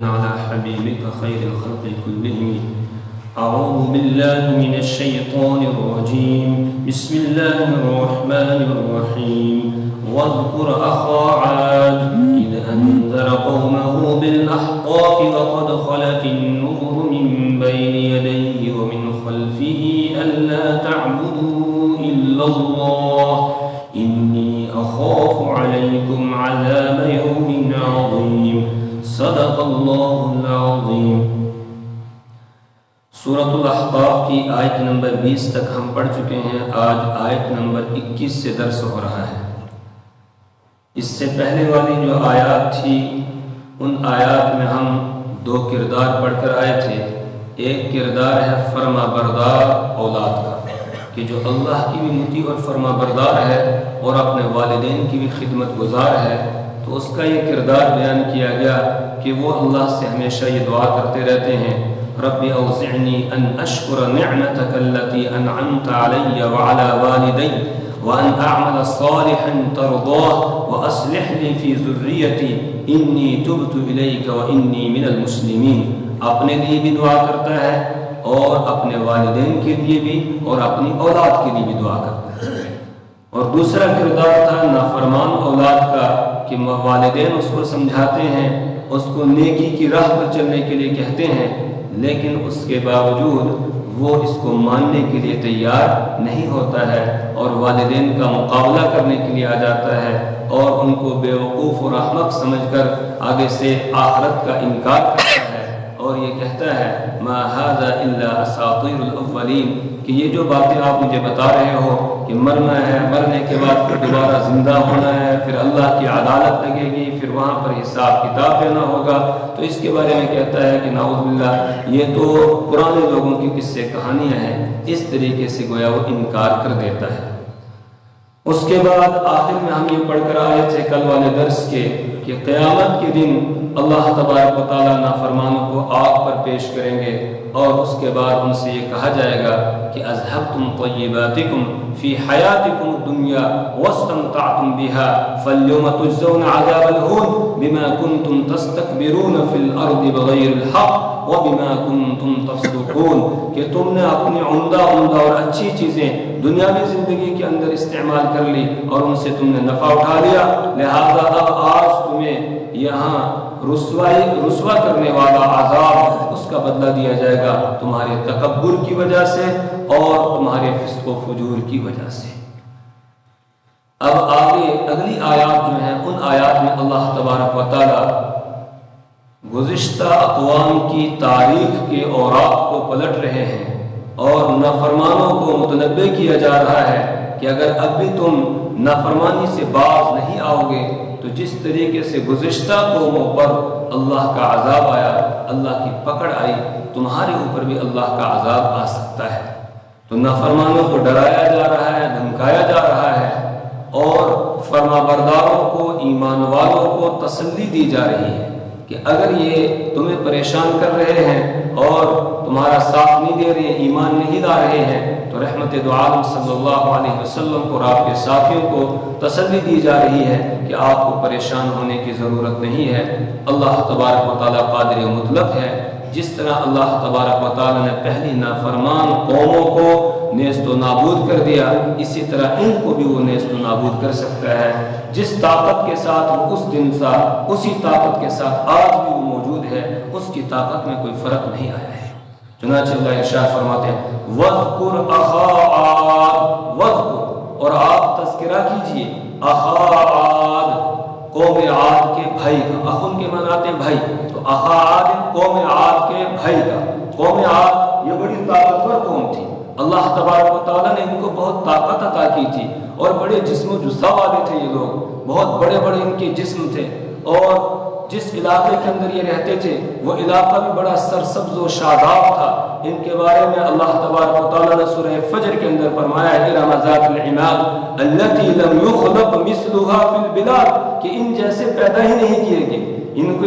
على حبيبك خير الخلق كلهم. أعوذ بالله من الشيطان الرجيم. بسم الله الرحمن الرحيم. واذكر أخا عاد إذ أنذر قومه بالأحقاف وقد خلت النذر من بين يديه ومن خلفه ألا تعبدوا إلا الله إني أخاف عليكم عذاب يوم عظيم. صدق اللہ العظیم. سورۃ الاحقاف کی آیت نمبر 20 تک ہم پڑھ چکے ہیں. آج آیت نمبر 21 سے درس ہو رہا ہے. اس سے پہلے والی جو آیات تھی ان آیات میں ہم دو کردار پڑھ کر آئے تھے. ایک کردار ہے فرما بردار اولاد کا کہ جو اللہ کی بھی مطیع اور فرما بردار ہے اور اپنے والدین کی بھی خدمت گزار ہے، تو اس کا یہ کردار بیان کیا گیا کہ وہ اللہ سے ہمیشہ یہ دعا کرتے رہتے ہیں، رب اوزعنی ان اشکر نعمتک التی انعمت علی وعلی والدی وان اعمل صالحا ترضاه واصلح لی فی ذریتی انی تبت الیک وانی من المسلمین. اپنے لیے بھی دعا کرتا ہے اور اپنے والدین کے لیے بھی اور اپنی اولاد کے لیے بھی دعا کرتا ہے. اور دوسرا کردار تھا نافرمان اولاد کا کہ والدین اس کو سمجھاتے ہیں، اس کو نیکی کی راہ پر چلنے کے لیے کہتے ہیں، لیکن اس کے باوجود وہ اس کو ماننے کے لیے تیار نہیں ہوتا ہے اور والدین کا مقابلہ کرنے کے لیے آ جاتا ہے اور ان کو بیوقوف اور احمق سمجھ کر آگے سے آخرت کا انکار کرتا ہے اور یہ کہتا ہے ما ھذا الا اساطیر الاولین، کہ یہ جو باتیں آپ مجھے بتا رہے ہو کہ مرنا ہے، مرنے کے بعد پھر دوبارہ زندہ ہونا ہے، پھر اللہ کی عدالت لگے گی، پھر وہاں پر حساب کتاب دینا ہوگا، تو اس کے بارے میں کہتا ہے کہ نعوذ باللہ یہ تو پرانے لوگوں کی قصے کہانیاں ہیں. اس طریقے سے گویا وہ انکار کر دیتا ہے. اس کے بعد آخر میں ہم یہ پڑھ کر آئے تھے کل والے درس کے کہ قیامت کے دن اللہ تبارک و تعالیٰ نافرمانوں کو آگ پر پیش کریں گے اور اس کے بعد ان سے یہ کہا جائے گا کہ اذهبتم طیباتکم فی حیاتکم الدنیا واستمتعتم بها فاليوم تجزون عذاب الہون بما کنتم تستکبرون فی الارض بغیر الحق وبما کنتم تفسقون، کہ تم نے اپنی عمدہ اور اچھی چیزیں دنیاوی زندگی کے اندر استعمال کر لی اور ان سے تم نے نفع اٹھا لیا، لہذا اب آج تمہیں یہاں رسوا کرنے والا عذاب اس کا بدلہ دیا جائے گا تمہارے تکبر کی وجہ سے اور تمہارے فسق و فجور کی وجہ سے. اب آگے اگلی آیات جو ہیں ان آیات میں اللہ تبارک و تعالی گزشتہ اقوام کی تاریخ کے اوراق کو پلٹ رہے ہیں اور نافرمانوں کو متنبہ کیا جا رہا ہے کہ اگر اب بھی تم نافرمانی سے باز نہیں آؤ گے تو جس طریقے سے گزشتہ قوموں پر اللہ کا عذاب آیا، اللہ کی پکڑ آئی، تمہارے اوپر بھی اللہ کا عذاب آ سکتا ہے. تو نافرمانوں کو ڈرایا جا رہا ہے، دھمکایا جا رہا ہے اور فرما برداروں کو، ایمان والوں کو تسلی دی جا رہی ہے کہ اگر یہ تمہیں پریشان کر رہے ہیں اور تمہارا ساتھ نہیں دے رہے، ایمان نہیں لا رہے ہیں، تو رحمت دو عالم صلی اللہ علیہ وسلم کو اور آپ کے ساتھیوں کو تسلی دی جا رہی ہے کہ آپ کو پریشان ہونے کی ضرورت نہیں ہے. اللہ تبارک و تعالیٰ قادر مطلق ہے. جس طرح اللہ تبارک و تعالیٰ نے پہلی نافرمان قوموں کو نیست و نابود کر دیا، اسی طرح ان کو بھی وہ نیست و نابود کر سکتا ہے. جس طاقت کے ساتھ وہ اس دن تھا اسی طاقت کے ساتھ آج بھی وہ موجود ہے، اس کی طاقت میں کوئی فرق نہیں آیا ہے. چنانچہ اللہ ارشاد فرماتے ہیں وَاذْكُرْ أَخَا عَادٍ، وَاذْكُرْ، اور آپ تذکرہ کیجئے اخا عاد، قوم عاد کے بھائی کا. اخن کے معنی آتے ہیں بھائی، تو اخا عاد قوم عاد کے بھائی کا. قوم عاد یہ بڑی طاقتور قوم تھی. اللہ تبارک و تعالیٰ نے ان کو بہت طاقت عطا کی تھی اور بڑے جسم و جثہ والے تھے. یہ لوگ بہت بڑے بڑے ان کے جسم تھے اور جس علاقے کے اندر یہ رہتے تھے وہ علاقہ بھی بڑا سرسبز و شاداب تھا. ان کے بارے میں اللہ تبارک و تعالیٰ نے سورہ فجر کے اندر فرمایا ہے ارم ذات العماد التي لم يخلق مثلها في البلاد، کہ ان جیسے پیدا ہی نہیں کیے گئے. ان کو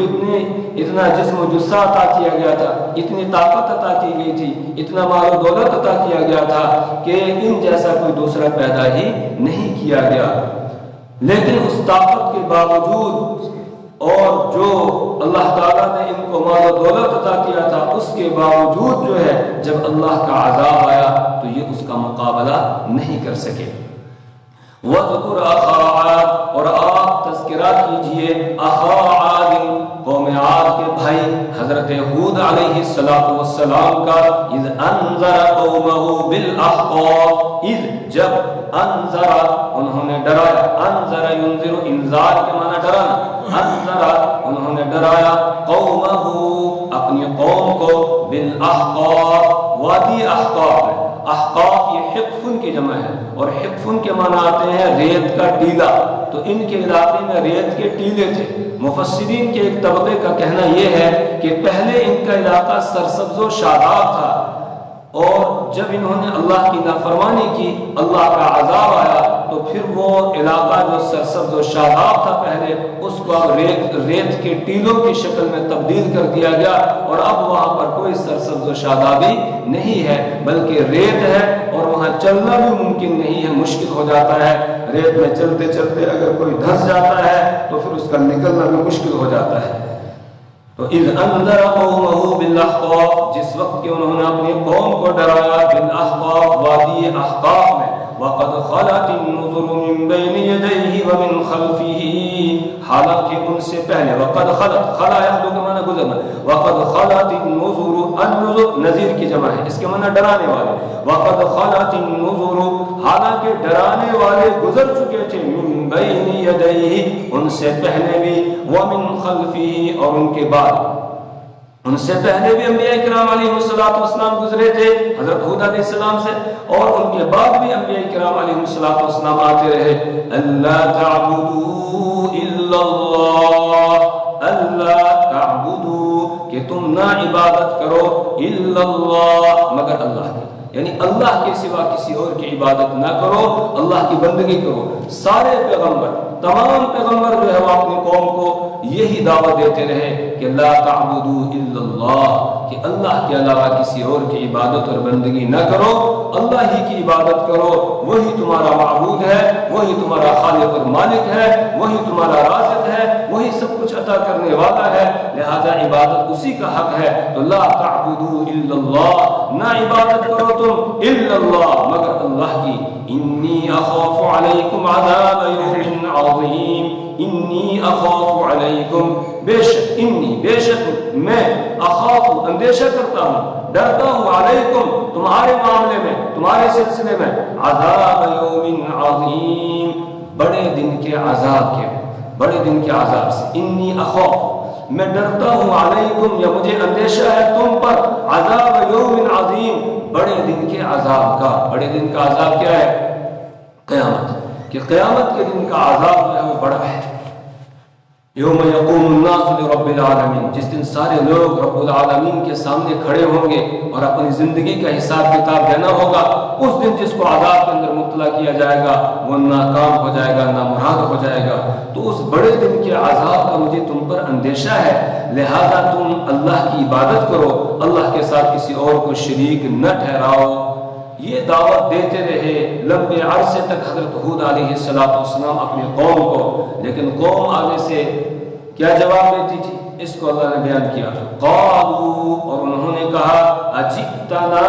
اتنا جسم و جثہ عطا کیا گیا تھا، اتنی طاقت عطا کی گئی تھی، اتنا مال و دولت عطا کیا گیا تھا کہ ان جیسا کوئی دوسرا پیدا ہی نہیں کیا گیا. لیکن اس طاقت کے باوجود اور جو اللہ تعالیٰ نے ان کو کے باوجود جو ہے جب اللہ کا عذاب آیا تو یہ اس کا مقابلہ نہیں کر سکے۔ وَاذْكُرْ أَخَا عَادٍ، اور آپ تذکرہ کیجئے اخا عاد، قوم عاد کے بھائی حضرت ہود علیہ السلام کا، اذ انذر قومه بالاحقاف، اذ جب انذر انہوں نے ڈرایا، انذر ينذر انذار کے معنی ڈرانا، انذر انہوں نے ڈرایا قومه اپنی قوم کو بالاحقاف، وادی احقاف ہے، احقاف یہ حقفن کی جمع ہے، اور حقفن کے معنی آتے ہیں ریت کا ٹیلا، تو ان کے علاقے میں ریت کے ٹیلے تھے۔ مفسرین کے ایک طبقے کا کہنا یہ ہے کہ پہلے ان کا علاقہ سرسبز و شاداب تھا، اور جب انہوں نے اللہ کی نافرمانی کی، اللہ کا عذاب آیا، تو پھر وہ علاقہ جو سرسبز و شاداب تھا پہلے، اس کو ریت کے ٹیلوں کی شکل میں تبدیل کر دیا گیا، اور اب وہاں پر کوئی سرسبز و شادابی نہیں ہے بلکہ ریت ہے، اور وہاں چلنا بھی ممکن نہیں ہے، مشکل ہو جاتا ہے۔ ریت میں چلتے چلتے اگر کوئی دھنس جاتا ہے تو پھر اس کا نکلنا بھی مشکل ہو جاتا ہے۔ تو اذ انذر قومه بالاحقاف، جس وقت کہ انہوں نے اپنی قوم کو ڈرایا بالاحقاف، وادی احقاف میں، وقد خلت النذر من بین یدیہ ومن خلفہ، حالانکہ ان سے پہلے، وقد خلت، خلا یخلو کے معنی گزرنا، وقد خلت النذر، النذر نذیر کی جمع ہے، اس کے معنی ڈرانے والے، وقد خلت النذر، حالانکہ ڈرانے والے گزر چکے تھے، من بین یدیہ، ان سے پہلے بھی، ومن خلفہ، اور ان کے بعد، ان سے پہلے بھی انبیاء کرام علیہ السلام گزرے تھے حضرت ہود علیہ السلام سے، اور ان کے بعد بھی انبیاء کرام علیہ السلام آتے رہے۔ اللہ تعبدوا الا اللہ، اللہ تعبدوا کہ تم نہ عبادت کرو، الا اللہ مگر اللہ کی، یعنی اللہ کے سوا کسی اور کی عبادت نہ کرو، اللہ کی بندگی کرو۔ سارے پیغمبر، تمام پیغمبر جو ہے وہ اپنی قوم کو یہی دعوت دیتے رہے کہ لا تعبدوا الا اللہ، کہ اللہ کے علاوہ کسی اور کی عبادت اور بندگی نہ کرو، اللہ ہی کی عبادت کرو، وہی تمہارا معبود ہے، وہی تمہارا خالق اور مالک ہے، وہی تمہارا رازق ہے، وہی سب کچھ عطا کرنے والا ہے، لہذا عبادت اسی کا حق ہے۔ تو لا تعبدوا الا اللہ، نہ عبادت کرو تم الا اللہ مگر اللہ کی۔ انی اخاف علیکم عذاب یوم عظیم، انی اخاف علیکم، بے شک انی، بے شک میں، اخاف اندیشہ کرتا ہوں، ڈرتا ہوں، علیکم تمہارے معاملے میں، تمہارے سلسلے میں، عذاب یوم عظیم، بڑے دن کے عذاب کے، بڑے دن کے عذاب سے۔ انی اخاف، میں ڈرتا ہوں، علیکم یا مجھے اندیشہ ہے تم پر، عذاب یوم عظیم، بڑے دن کے عذاب کا۔ بڑے دن کا عذاب کیا ہے؟ قیامت، کہ قیامت کے دن کا عذاب جو ہے وہ بڑا ہے۔ یوم یقوم الناس لرب العالمین، جس دن سارے لوگ رب العالمین کے سامنے کھڑے ہوں گے اور اپنی زندگی کا حساب کتاب دینا ہوگا، اس دن جس کو عذاب کے اندر مبتلا کیا جائے گا وہ ناکام ہو جائے گا، نامراد ہو جائے گا۔ تو اس بڑے دن کے عذاب کا مجھے تم پر اندیشہ ہے، لہذا تم اللہ کی عبادت کرو، اللہ کے ساتھ کسی اور کو شریک نہ ٹھہراؤ۔ یہ دعوت دیتے رہے لمبے عرصے تک حضرت ہود علیہ السلام اپنی قوم کو، لیکن قوم آگے سے کیا جواب دیتی تھی، اس کو اللہ نے بیان کیا۔ قالوا، اور انہوں نے کہا، اجئتنا،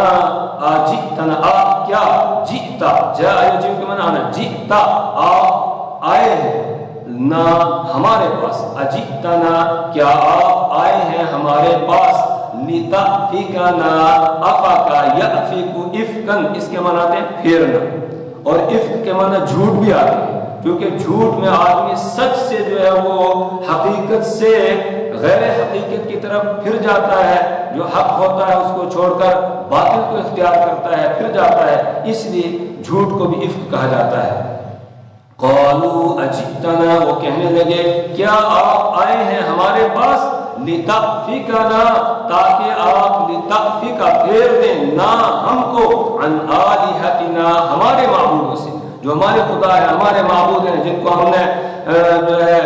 آپ کیا، جئتا، جاء یجیب کے معنی آنا، جئتا آپ آئے ہیں، نہ ہمارے پاس، اجئتنا کیا آپ آئے ہیں ہمارے پاس، لتأفکنا، افکا یأفک افکن، اس کے معنی آتے ہیں پھیرنا، اور افک کے معنی جھوٹ بھی آتے ہیں، کیونکہ جھوٹ میں آدمی سچ سے جو ہے وہ حقیقت سے غیر حقیقت کی طرف پھر جاتا ہے، جو حق ہوتا ہے اس کو چھوڑ کر باطل کو اختیار کرتا ہے، پھر جاتا ہے، اس لیے جھوٹ کو بھی افک کہا جاتا ہے۔ قالوا اجئتنا، وہ کہنے لگے کیا آپ آئے ہیں ہمارے پاس، لتأفکنا، تاکہ آپ لتأفکا پھیر دیں، نہ ہم کو، عن آلہتنا، ہمارے معبودوں سے، جو ہمارے خدا ہے، ہمارے معبود ہیں، جن کو ہم نے جو ہے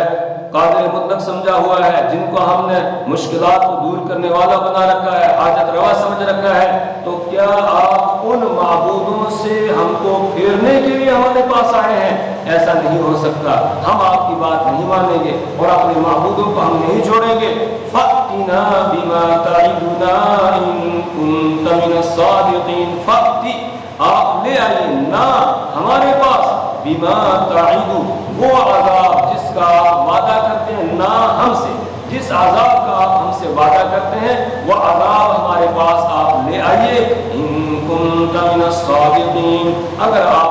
قادر مطلق سمجھا ہوا ہے، جن کو ہم نے مشکلات کو دور کرنے والا بنا رکھا ہے، حاجت روا سمجھ رکھا ہے، تو کیا آپ ان معبودوں سے ہم کو پھیرنے کے لیے ہمارے پاس آئے ہیں؟ ایسا نہیں ہو سکتا، ہم آپ کی بات نہیں مانیں گے اور اپنے معبودوں کو ہم نہیں چھوڑیں گے۔ فَأْتِنَا فأتنا بما تعدنا إن كنت من الصادقين فأتی آپ لے آئیے نا ہمارے پاس بما تعدو وہ عذاب جس کا آپ وعدہ کرتے ہیں نا ہم سے جس عذاب کا آپ ہم سے وعدہ کرتے ہیں وہ عذاب ہمارے پاس آپ لے آئیے ان کنت من الصادقین اگر آپ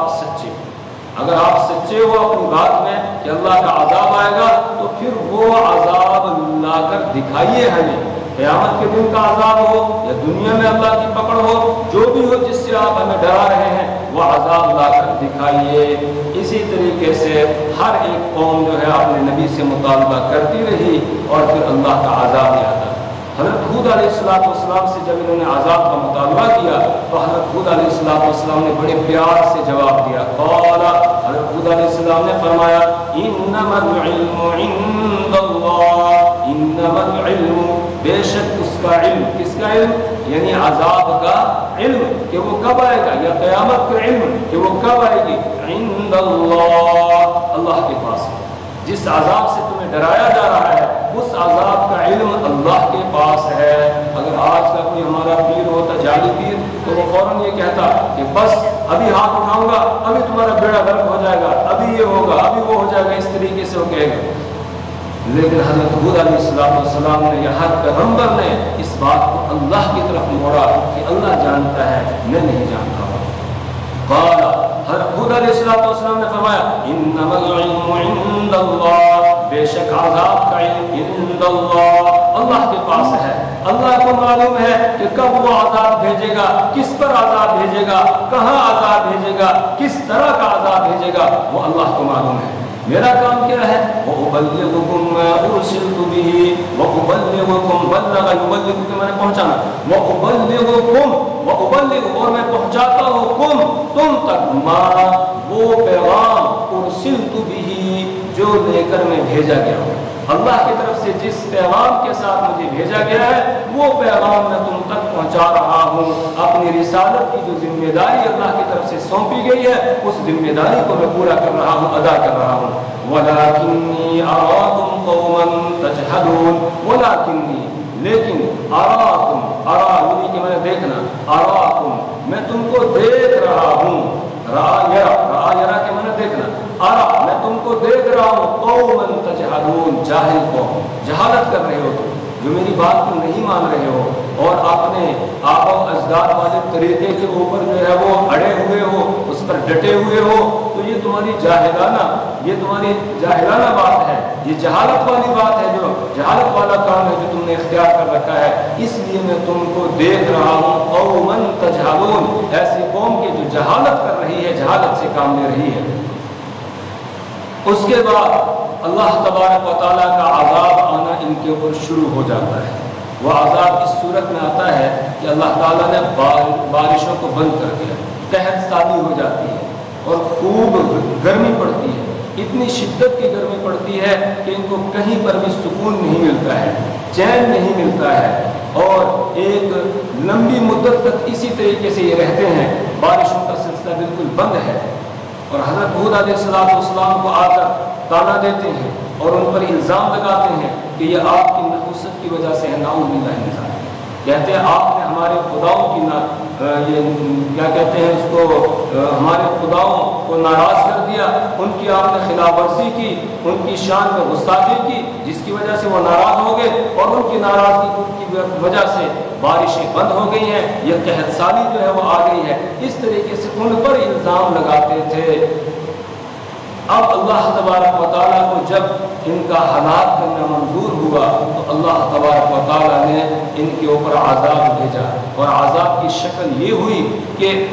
سچے ہو اپنی بات میں کہ اللہ کا عذاب آئے گا تو پھر وہ عذاب لا کر دکھائیے ہمیں قیامت کے دن کا عذاب ہو یا دنیا میں اللہ کی پکڑ ہو جو بھی ہو جس سے آپ ہمیں ڈرا رہے ہیں وہ عذاب لا کر دکھائیے اسی طریقے سے ہر ایک قوم جو ہے اپنے نبی سے مطالبہ کرتی رہی اور پھر اللہ کا عذاب ہی آتا حضرت ہود علیہ السلام سے جب انہوں نے عذاب کا مطالبہ کیا تو حضرت ہود علیہ السلام نے بڑے پیار سے جواب دیا قال حضرت ہود علیہ السلام نے فرمایا انما العلم عند اللہ انما العلم بے شک اس کا علم کس کا علم یعنی عذاب کا علم کہ وہ کب آئے گا یا قیامت کا علم کہ وہ کب آئے گی عند اللہ کے پاس جس عذاب سے تمہیں ڈرایا جا رہا ہے اس عذاب کا علم اللہ کے پاس ہے اگر آج کا کوئی ہمارا پیر ہوتا جعلی پیر تو وہ فوراً یہ کہتا کہ بس ابھی ہاتھ اٹھاؤں گا ابھی تمہارا بیڑا غرق ہو جائے گا ابھی یہ ہوگا ابھی وہ ہو جائے گا اس طریقے سے وہ کہے گا لیکن حضرت ہود علیہ السلام نے یا ہر پیغمبر نے اس بات کو اللہ کی طرف موڑا کہ اللہ جانتا ہے میں نہیں جانتا ہوں قال حضرت ہود علیہ السلام نے فرمایا انما العلم عند اللہ بے شک عذاب کا علم عند اللہ اللہ کے پاس ہے اللہ کو معلوم ہے کہ کب وہ عذاب بھیجے گا کس پر عذاب بھیجے گا کہاں عذاب بھیجے گا کس طرح کا عذاب بھیجے گا وہ اللہ کو معلوم ہے میرا کام کیا ہے وَأُبَلِّغُكُمْ مَا أُرْسِلْتُ بِهِ وَأُبَلِّغُكُمْ بَلَّغَ يُبَلِّغُ کہ میں نے پہنچانا وَأُبَلِّغُ اور میں پہنچاتا ہوں تم تک ما وہ پیغام أُرْسِلْتُ بِهِ جو لے کر میں بھیجا گیا ہوں اللہ کی طرف سے جس پیغام کے ساتھ مجھے بھیجا گیا ہے وہ پیغام میں تم تک پہنچا رہا ہوں اپنی رسالت کی جو ذمہ داری اللہ کی طرف سے سونپی گئی ہے اس ذمہ داری کو میں پورا کر رہا ہوں ادا کر رہا ہوں وَلَكِنِّي أَرَاكُمْ قَوْمًا تَجْهَلُونَ وَلَكِنِّي لیکن یعنی کہ میں نے دیکھنا اراکم میں تم کو دیکھ رہا ہوں را یرا کہ میں نے دیکھنا میں تم کو دیکھ رہا ہوں قومن تجہلون جاہل قوم جہالت کر رہے ہو تم جو میری بات کو نہیں مان رہے ہو اور اپنے آبا و اجداد والے طریقے کے اوپر جو ہے وہ اڑے ہوئے ہو اس پر ڈٹے ہوئے ہو تو یہ تمہاری جاہلانہ بات ہے یہ جہالت والی بات ہے جو جہالت والا کام ہے جو تم نے اختیار کر رکھا ہے اس لیے میں تم کو دیکھ رہا ہوں قومن تجہلون ایسی قوم کے جو جہالت کر رہی ہے جہالت سے کام لے رہی ہے اس کے بعد اللہ تبارک و تعالیٰ کا عذاب آنا ان کے اوپر شروع ہو جاتا ہے وہ عذاب اس صورت میں آتا ہے کہ اللہ تعالیٰ نے بارشوں کو بند کر دیا قحط سالی ہو جاتی ہے اور خوب گرمی پڑتی ہے اتنی شدت کی گرمی پڑتی ہے کہ ان کو کہیں پر بھی سکون نہیں ملتا ہے چین نہیں ملتا ہے اور ایک لمبی مدت تک اسی طریقے سے یہ رہتے ہیں بارشوں کا سلسلہ بالکل بند ہے اور حضرت ہود علیہ السلام کو آ کر تانا دیتے ہیں اور ان پر الزام لگاتے ہیں کہ یہ آپ کی نحوست کی وجہ سے ہے نعوذ باللہ من ذالک کہتے ہیں آپ نے ہمارے خداؤں کی ہمارے خداؤں کو ناراض کر دیا ان کی آپ نے خلاف ورزی کی ان کی شان میں گستاخی کی جس کی وجہ سے وہ ناراض ہو گئے اور ان کی ناراضگی کی وجہ سے بارشیں بند ہو گئی ہیں یہ قحط سالی جو ہے وہ آ گئی ہے اس طریقے سے ان پر الزام لگاتے تھے اب اللہ تبارک و تعالیٰ کو جب ان کا ہلاک کرنا منظور ہوا تو اللہ تبارک و تعالیٰ نے ان کے اوپر عذاب بھیجا اور عذاب کی شکل یہ ہوئی کہ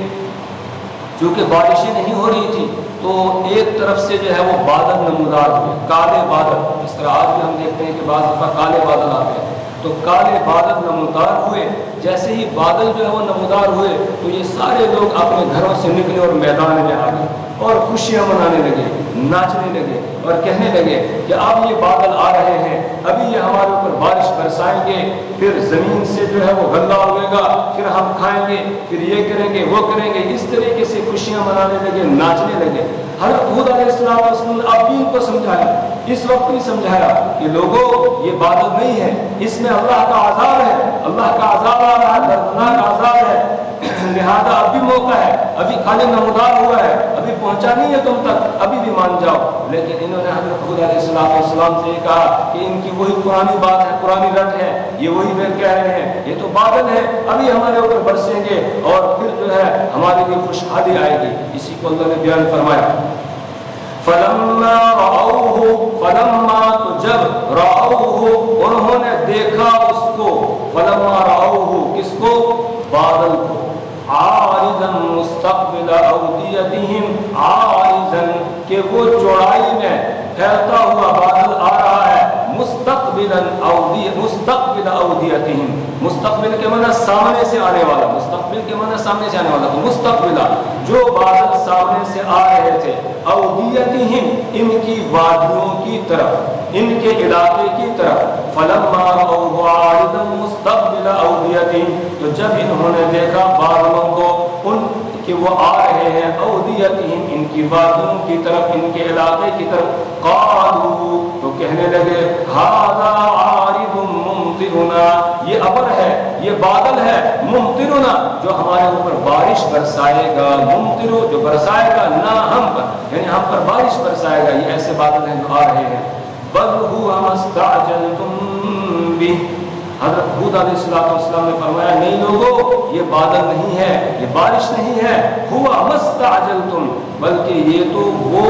چونکہ بارشیں نہیں ہو رہی تھی تو ایک طرف سے جو ہے وہ بادل نمودار ہوئے کالے بادل اس طرح آج بھی ہم دیکھتے ہیں کہ بعض دفعہ کالے بادل آتے ہیں تو کالے بادل نمودار ہوئے جیسے ہی بادل جو ہے وہ نمودار ہوئے تو یہ سارے لوگ اپنے گھروں سے نکلے اور میدان میں آ گئے اور خوشیاں منانے لگے ناچنے لگے اور کہنے لگے کہ اب یہ بادل آ رہے ہیں، ابھی یہ ہمارے اوپر بارش برسائیں گے، پھر زمین سے جو ہے وہ غلہ اگے گا، پھر ہم کھائیں گے، پھر یہ کریں گے وہ کریں گے۔ اس طریقے سے خوشیاں منانے لگے، ناچنے لگے۔ حضرت ہود علیہ السلام نے اب بھی ان کو سمجھایا، اس وقت بھی سمجھایا کہ لوگوں یہ بادل نہیں ہے، اس میں اللہ کا عذاب ہے، اللہ کا عذاب آ رہا ہے، دردناک عذاب ہے، لہذا اب بھی موقع ہے، ابھی کھانے نمودار ہوا ہے، ابھی پہنچا نہیں ہے تم تک، ابھی بھی مان جاؤ۔ لیکن انہوں نے حضرت ہود علیہ السلام سے یہ کہا کہ ان کی وہی پرانی بات ہے، پرانی رٹ ہے، یہ وہی وہ کہہ رہے ہیں، یہ تو بادل ہے، ابھی ہمارے اوپر برسیں گے اور پھر جو ہے ہمارے لیے خوشحالی آئے گی۔ اسی کو اللہ نے بیان فرمایا، فلما تو جب رأوہ انہوں نے دیکھا اس کو، فلما رأوہ کس کو؟ بادل کو، عارضا مستقبل اودیتہم، عارضا کہ وہ چوڑائی میں پھیلتا ہوا بادل آ رہا ہے، مستقبل اودیتہم، مستقبل کے معنی سامنے سے آنے والا، مستقبل کے معنی سامنے سے آنے والا، تو مستقبل جو بادل سامنے سے آ رہے تھے، اودیتہم ان کی وادیوں کی طرف، ان کے علاقے کی طرف، فلما رأوہ عارضا مستقبل اودیتہم، تو جب انہوں نے دیکھا بادلوں کو ان کہ وہ آ رہے ہیں، اودیتہم ان کی وادیوں کی طرف، ان کے علاقے کی طرف، قالوا تو کہنے لگے ھذا عارض ممطرنا، یہ ابر ہے، یہ بادل ہے، ممطرنا جو ہمارے اوپر بارش برسائے گا، ممطر جو برسائے گا نہ ہم پر، یعنی ہم پر بارش برسائے گا، یہ ایسے بادل ہیں جو آ رہے ہیں۔ بل هو ما استعجلتم به، حضرت ہود علیہ السلام نے فرمایا نہیں لوگو یہ بادل نہیں ہے، یہ بارش نہیں ہے، ہوا مستعجلتم، بلکہ یہ تو وہ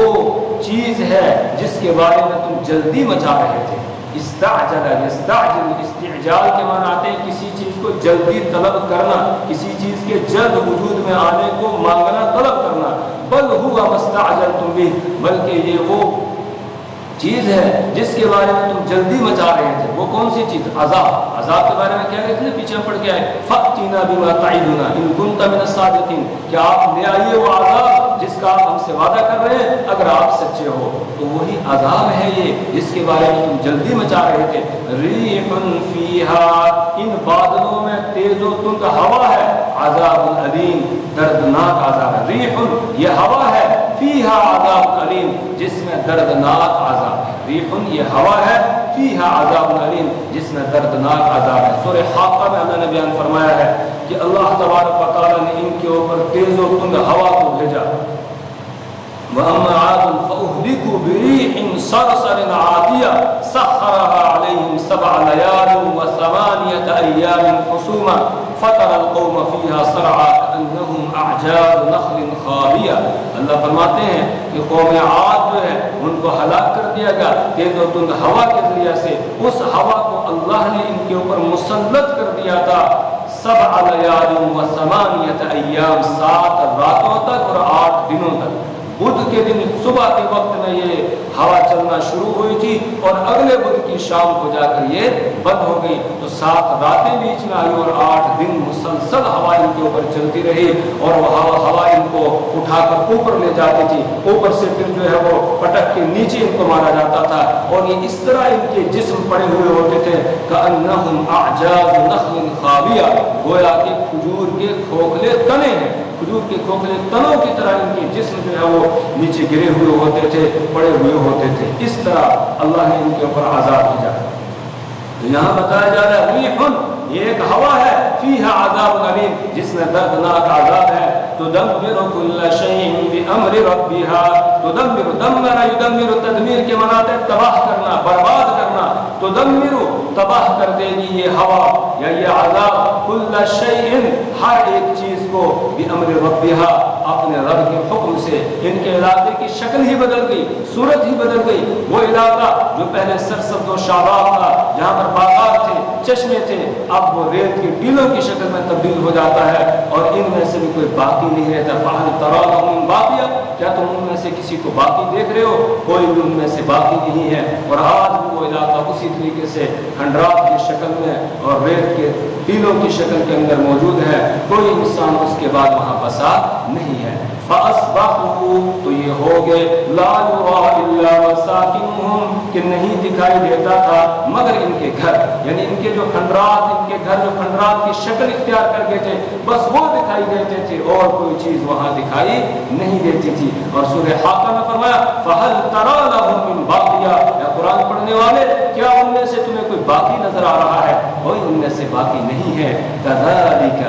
چیز ہے جس کے بارے میں تم جلدی مچا رہے تھے۔ استعجل یستعجل، استعجال کے معنی آتے ہیں کسی چیز کو جلدی طلب کرنا، کسی چیز کے جلد وجود میں آنے کو مانگنا، طلب کرنا۔ بل ہوا مستعجلتم به، بلکہ یہ وہ چیز ہے جس کے بارے میں تم جلدی مچا رہے تھے۔ وہ کون سی چیز؟ عذاب، عذاب کے بارے میں کہہ رہے تھے، پیچھے ہم پڑھ کے آئے فَأْتِنَا بِمَا تَعِدُنَا إِن كُنْتَ مِنَ الصَّادِقِينَ، کہ آپ لے آئیے وہ عذاب جس کا آپ ہم سے وعدہ کر رہے ہیں اگر آپ سچے ہو۔ تو وہی عذاب ہے یہ جس کے بارے میں تم جلدی مچا رہے تھے۔ رِيحٌ فِيهَا، ان بادلوں میں تیز و تند ہوا ہے، عذاب علیم، دردناک عذاب ہے۔ ریح یہ ہوا ہے، فیہا عذاب علیم، جس میں دردناک عذاب ہے۔ ریح یہ ہوا ہے، فیہا عذاب علیم، جس میں دردناک عذاب ہے۔ سورہ حاقہ میں اللہ نے بیان فرمایا ہے کہ اللہ تبارک و تعالی نے ان کے اوپر تیز و تند ہوا کو بھیجا۔ وَأَمَّا عَادٌ فَأُهْلِكُوا بِرِيحٍ صَرْصَرٍ عَاتِيَةٍ سَخَّرَهَا عَلَيْهِمْ 7 لَيَالٍ و8 أَيَّامٍ حُسُومًا فَتَرَى الْقَوْمَ فِيهَا صَرْعَىٰ كَأَنَّهُمْ أَعْجَازُ نَخْلٍ خَاوِيَةٍ، اللہ فرماتے ہیں کہ قوم عاد جو ہے ان کو ہلاک کر دیا گیا تیز و تند ہوا کے ذریعے سے۔ اس ہوا کو اللہ نے ان کے اوپر مسلط کر دیا تھا 7 لیال و8 ایام، 7 راتوں تک اور 8 دنوں تک۔ بدھ کے دن صبح کے وقت میں یہ ہوا چلنا شروع ہوئی تھی اور اگلے بدھ کی شام کو جا کر یہ بند ہو گئی، تو 7 راتیں بیچ میں آئی اور 8 دن مسلسل ہوا ان کے اوپر چلتی رہی، اور وہ ہوا ان کو اٹھا کر اوپر لے جاتی تھی، اوپر سے پھر جو ہے وہ پٹک کے نیچے ان کو مارا جاتا تھا، اور یہ اس طرح ان کے جسم پڑے ہوئے ہوتے تھے کأنہم اعجاز نخل خاویہ، گویا کہ کھجور کے کھوکھلے تنے ہیں، کھجور کے کھوکھلے تنوں کی طرح ان کے جسم جو ہے وہ نیچے گرے ہوئے ہوتے تھے، پڑے ہوئے ہوتے تھے۔ اس طرح اللہ نے ان کے اوپر عذاب بھیجا۔ تو یہاں بتایا جا رہا ہے ریح، یہ ایک ہوا ہے، فیہا عذاب علیم، جس میں دردناک عذاب ہے۔ تدمر کل شیء بامر ربها، تدمر، دمر یدمر، تدمیر کے معنی ہے تباہ کرنا، برباد کرنا۔ تدمر تباہ کر دے گی یہ ہوا یا یہ عذاب، کل شیء ہر ایک چیز کو، بامر ربها اپنے رب کے حکم سے۔ ان کے علاقے کی شکل ہی بدل گئی، صورت ہی بدل گئی۔ وہ علاقہ جو پہلے سرسبز و شاداب تھا، جہاں پر باغات تھے، چشمے تھے، اب وہ ریت کے ٹیلوں کی شکل میں تبدیل ہو جاتا ہے، اور ان میں سے بھی کوئی باقی نہیں رہتا۔ فَهَلْ تَرَىٰ لَهُم مِّن بَاقِيَةٍ، کیا تم ان میں سے کسی کو باقی دیکھ رہے ہو؟ کوئی بھی ان میں سے باقی نہیں ہے۔ اور آج بھی وہ علاقہ اسی طریقے سے کھنڈرات کی شکل میں اور ریت کے ٹیلوں کی شکل کے اندر موجود ہے، کوئی انسان اس کے بعد وہاں بسا نہیں ہے۔ فَأَصْبَحُوا تو یہ ہو گئے لَا يُرَىٰ إِلَّا مَسَاكِنُهُمْ کہ نہیں دکھائی دیتا تھا مگر ان کے گھر، یعنی ان کے جو کھنڈرات، ان کے گھر جو کھنڈرات کی شکل اختیار کر گئے تھے بس وہ دکھائی دیتے تھے اور کوئی چیز وہاں دکھائی نہیں دیتی تھی۔ اور سورہ حاقہ میں فرمایا فَهَلْ تَرَىٰ لَهُم مِّن بَاقِيَةٍ، اے قرآن پڑھنے والے کیا ان میں سے تمہیں کوئی باقی نظر آ رہا ہے؟ کوئی ان میں سے باقی نہیں ہے۔ كَذَٰلِكَ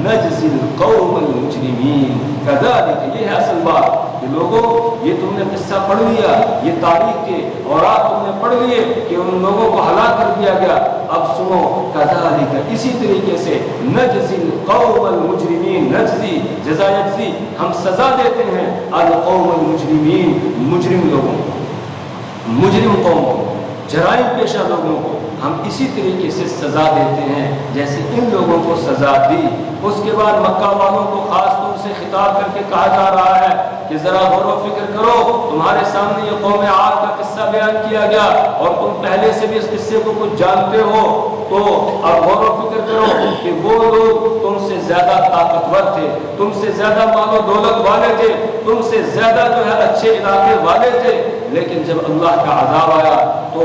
نَجْزِي الْقَوْمَ الْمُجْرِمِينَ، كَذَٰلِكَ یہ ہے اصل بات کہ لوگوں یہ تم نے قصہ پڑھ لیا، یہ تاریخ کے اورات تم نے پڑھ لیے کہ ان لوگوں کو ہلاک کر دیا گیا، اب سنو كَذَٰلِكَ اسی طریقے سے نَجْزِي الْقَوْمَ الْمُجْرِمِينَ، نجزی جزا یجزی ہم سزا دیتے ہیں القوم المجرمین مجرم لوگوں، مجرم قوموں، جرائم پیشہ لوگوں کو ہم اسی طریقے سے سزا دیتے ہیں جیسے ان لوگوں کو سزا دی۔ اس کے بعد مکہ والوں کو خاص طور سے خطاب کر کے کہا جا رہا ہے کہ ذرا غور و فکر کرو، تمہارے سامنے یہ قوم عاد کا قصہ بیان کیا گیا اور تم پہلے سے بھی اس قصے کو کچھ جانتے ہو، تو اب غور و فکر کرو کہ وہ لوگ تم سے زیادہ طاقتور تھے، تم سے زیادہ مال و دولت والے تھے، تم سے زیادہ جو ہے اچھے علاقے والے تھے، لیکن جب اللہ کا عذاب آیا تو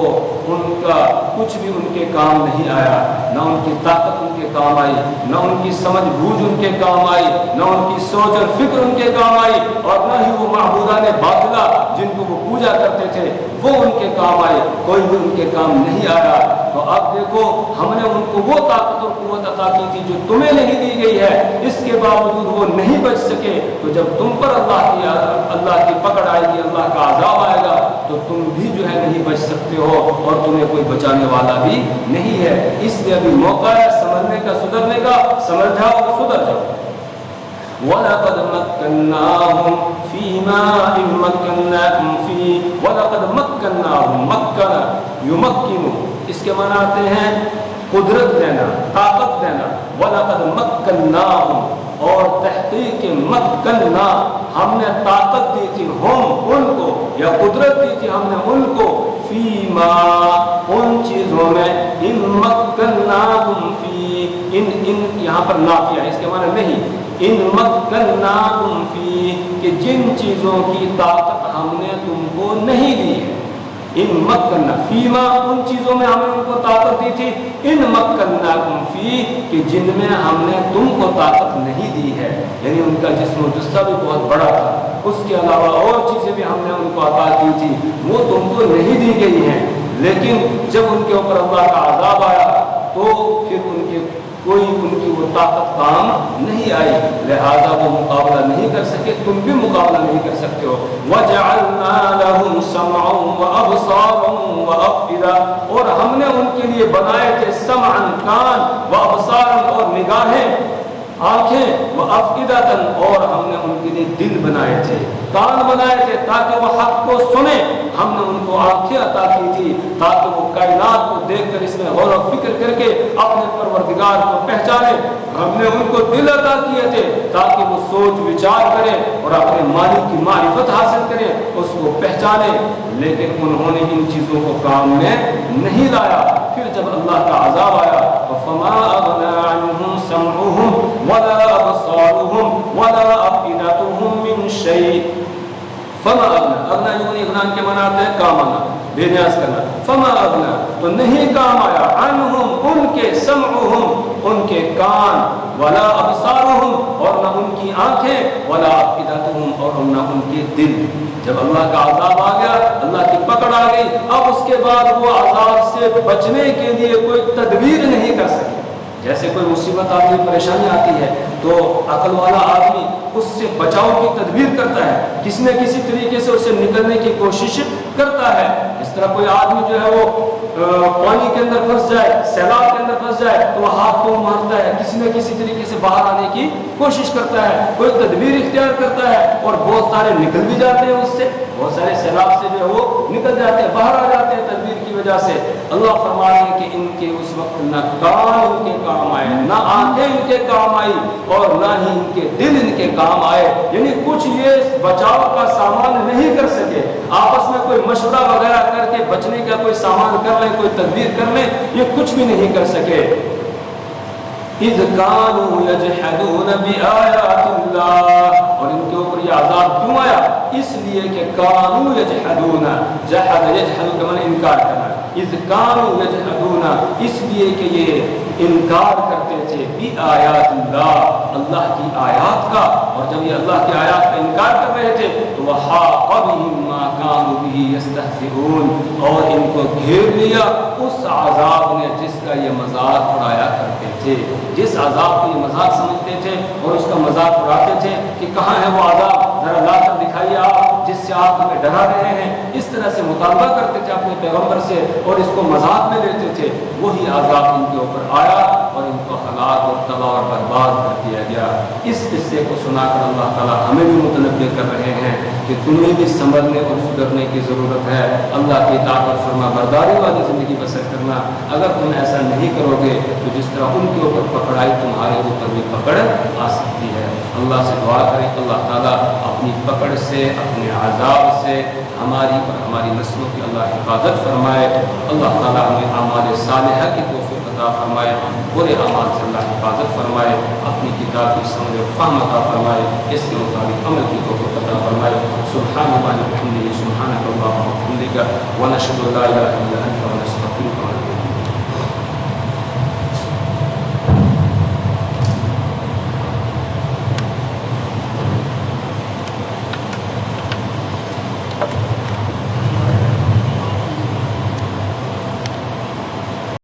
ان کا کچھ بھی ان کے کام نہیں آیا، نہ ان کی طاقت ان کے کام آئی، نہ ان کی سمجھ بوجھ ان کے کام آئی، نہ ان کی سوچ اور فکر ان کے کام آئی، اور نہ ہی وہ معبودان باطلہ جن کو وہ پوجا کرتے تھے وہ ان کے کام آئے، کوئی بھی ان کے کام نہیں آیا۔ تو اب دیکھو ہم نے ان کو وہ طاقت اور قوت عطا کی تھی جو تمہیں نہیں دی گئی ہے، اس کے باوجود وہ نہیں بچ سکے، تو جب تم پر اللہ کی پکڑ آئے گی، اللہ کا عذاب آئے گا تو تم بھی جو ہے نہیں بچ سکتے ہو اور تمہیں کوئی بچانے والا بھی نہیں ہے۔ اس لیے ابھی موقع ہے سمجھنے کا، سدھرنے کا، سمجھ جاؤ سدھر جاؤ۔ وَلَقَدْ مَكَّنَّاهُمْ فِي مَاءٍ مَّكَّنَّاكُمْ فِيهِ وَلَقَدْ مَكَّنَّاهُمْ مَكَّنَ يُمَكِّنُ، اس کے معنی آتے ہیں قدرت دینا، طاقت دینا۔ وَلَقَدْ مَكَّنَّاهُمْ، اور تحقیق مکنا ہم نے طاقت دی تھی ہم ان کو، یا قدرت دی تھی ہم نے ان کو، فیما ان چیزوں میں، ان مکناہم فی، ان یہاں پر نافیہ اس کے معنی نہیں، ان مکناہم فی کہ جن چیزوں کی طاقت ہم نے تم کو نہیں دی ہے، ان مکننا فیما ان چیزوں میں ہم نے ان کو طاقت دی تھی، ان مکناکم فی کہ جن میں ہم نے تم کو طاقت نہیں دی ہے، یعنی ان کا جسم و جثہ بھی بہت بڑا تھا، اس کے علاوہ اور چیزیں بھی ہم نے ان کو عطا کی تھی، وہ تم کو نہیں دی گئی ہیں، لیکن جب ان کے اوپر اللہ کا عذاب آیا تو پھر کوئی ان کی وہ طاقت کام نہیں آئی، لہذا وہ مقابلہ نہیں کر سکے، تم بھی مقابلہ نہیں کر سکتے ہو۔ وَجَعَلْنَا لَهُمْ سَمْعًا وَأَبْصَارًا وَأَفْئِدَةً، اور ہم نے ان کے لیے بنائے تھے سمعاً کان، وَأَبْصَارًا اور نگاہیں، آنکھیں، وَأَفْئِدَةً اور ہم نے ان کے لیے دل بنائے تھے، کان بنائے تھے تاکہ وہ حق کو سنیں، ہم نے ان کو آنکھیں عطا کی تھی تاکہ وہ کائنات کو دیکھ کر اس میں غور و فکر کر کے اپنے پروردگار کو پہچانے، ہم نے ان کو دل عطا کیے تھے تاکہ وہ سوچ وچار کریں اور اپنے مالک کی معرفت حاصل کریں، اس کو پہچانے، لیکن انہوں نے ان چیزوں کو کام میں نہیں لایا۔ پھر جب اللہ کا عذاب آیا تو فما اغنى عنهم سمعهم ولا ابصارهم ولا افئدتهم من شيء، فما اغنى اغنان کے معنی آتے ہیں کام آنا، بے نیاز کرنا، فما اغنى تو نہیں کام آیا، عنهم ان کے، سمعهم ان کے کان، ولا ابصارهم اور نہ ان کی آنکھیں، ولا افئدتهم اور نہ ان کے دل۔ جب اللہ کا عذاب آ گیا، اللہ کی پکڑ آ گئی، اب اس کے بعد وہ عذاب سے بچنے کے لیے کوئی تدبیر نہیں کر سکے۔ جیسے کوئی مصیبت آتی ہے، پریشانی آتی ہے تو عقل والا آدمی اس سے بچاؤ کی تدبیر کرتا ہے، کسی نہ کسی طریقے سے اسے نکلنے کی کوشش کرتا ہے۔ اس طرح کوئی آدمی جو ہے وہ پانی کے اندر پھنس جائے، سیلاب کے اندر پھنس جائے تو وہ ہاتھ کو مارتا ہے، کسی نہ کسی طریقے سے باہر آنے کی کوشش کرتا ہے، کوئی تدبیر اختیار کرتا ہے، اور بہت سارے نکل بھی جاتے ہیں، اس سے بہت سارے سیلاب سے جو ہے وہ نکل جاتے ہیں، باہر آ جاتے ہیں تدبیر کی وجہ سے۔ اللہ فرما رہے ہیں کہ ان کے اس وقت نہ کان ان کے کام آئے، نہ آنکھیں ان کے کام آئی، اور نہ ہی ان کے دل ان کے کام آئے، یعنی کچھ یہ بچاؤ کا سامان نہیں کر سکے، آپس میں کوئی مشورہ وغیرہ کر کے بچنے کا کوئی سامان کر لیں، کوئی تدبیر کر لیں، یہ کچھ بھی نہیں کر سکے۔ اِذْ كَانُوا يَجْحَدُونَ بِآيَاتِ اللَّهِ، اور ان کے اوپر یہ یہ عذاب کیوں آیا؟ اس لیے کہ کانوا یجحدون، جحد یجحد کا معنی انکار کرنا، اذ کانوا یجحدون، اس لیے کہ یہ انکار کرتے تھے بآیات اللہ، اللہ کی آیات کا، اور جب یہ اللہ کی آیات کا انکار کر رہے تھے تو وحاق بہم ما کانوا بہ یستہزئون، اور ان کو گھیر لیا اس عذاب نے جس کا یہ مذاق اڑایا کرتے تھے، جس عذاب کو یہ مذاق سمجھتے تھے اور اس کا مذاق اڑاتے تھے کہ کہاں ہے وہ عذاب، ذرا لا کر دکھائیے آپ جس سے آپ ہمیں ڈرا رہے ہیں، اس طرح سے مطالبہ کرتے تھے اپنے پیغمبر سے اور اس کو مذاق میں لیتے تھے، وہی عذاب ان کے اوپر آیا اور ان کو ہلاک اور تباہ اور برباد کر دیا گیا۔ اس قصے کو سنا کر اللہ تعالیٰ ہمیں بھی متنبہ کر رہے ہیں کہ تمہیں بھی سنبھلنے اور سدھرنے کی ضرورت ہے، اللہ کی اطاعت اور فرما برداری والی زندگی بسر کرنا۔ اگر تم ایسا نہیں کرو گے تو جس طرح ان کے اوپر پکڑ آئی تمہارے اوپر بھی پکڑ آ سکتی ہے۔ اللہ سے دعا کریں کہ اللہ تعالیٰ اپنی پکڑ سے، اپنے عذاب سے ہماری اور ہماری نسلوں کی اللہ حفاظت فرمائے۔ اللہ تعالیٰ ہمیں اعمال صالحہ کی توفیق عطا فرمائے، برے اعمال سے اللہ حفاظت فرمائے، اپنی کتاب کی سمجھ و فہم عطا فرمائے، اس کے مطابق عمل کی توفیق عطا فرمائے۔ سبحان اللہ وبحمدہ، سبحانک اللہم وبحمدک، ونشہد ان لا الہ الا انت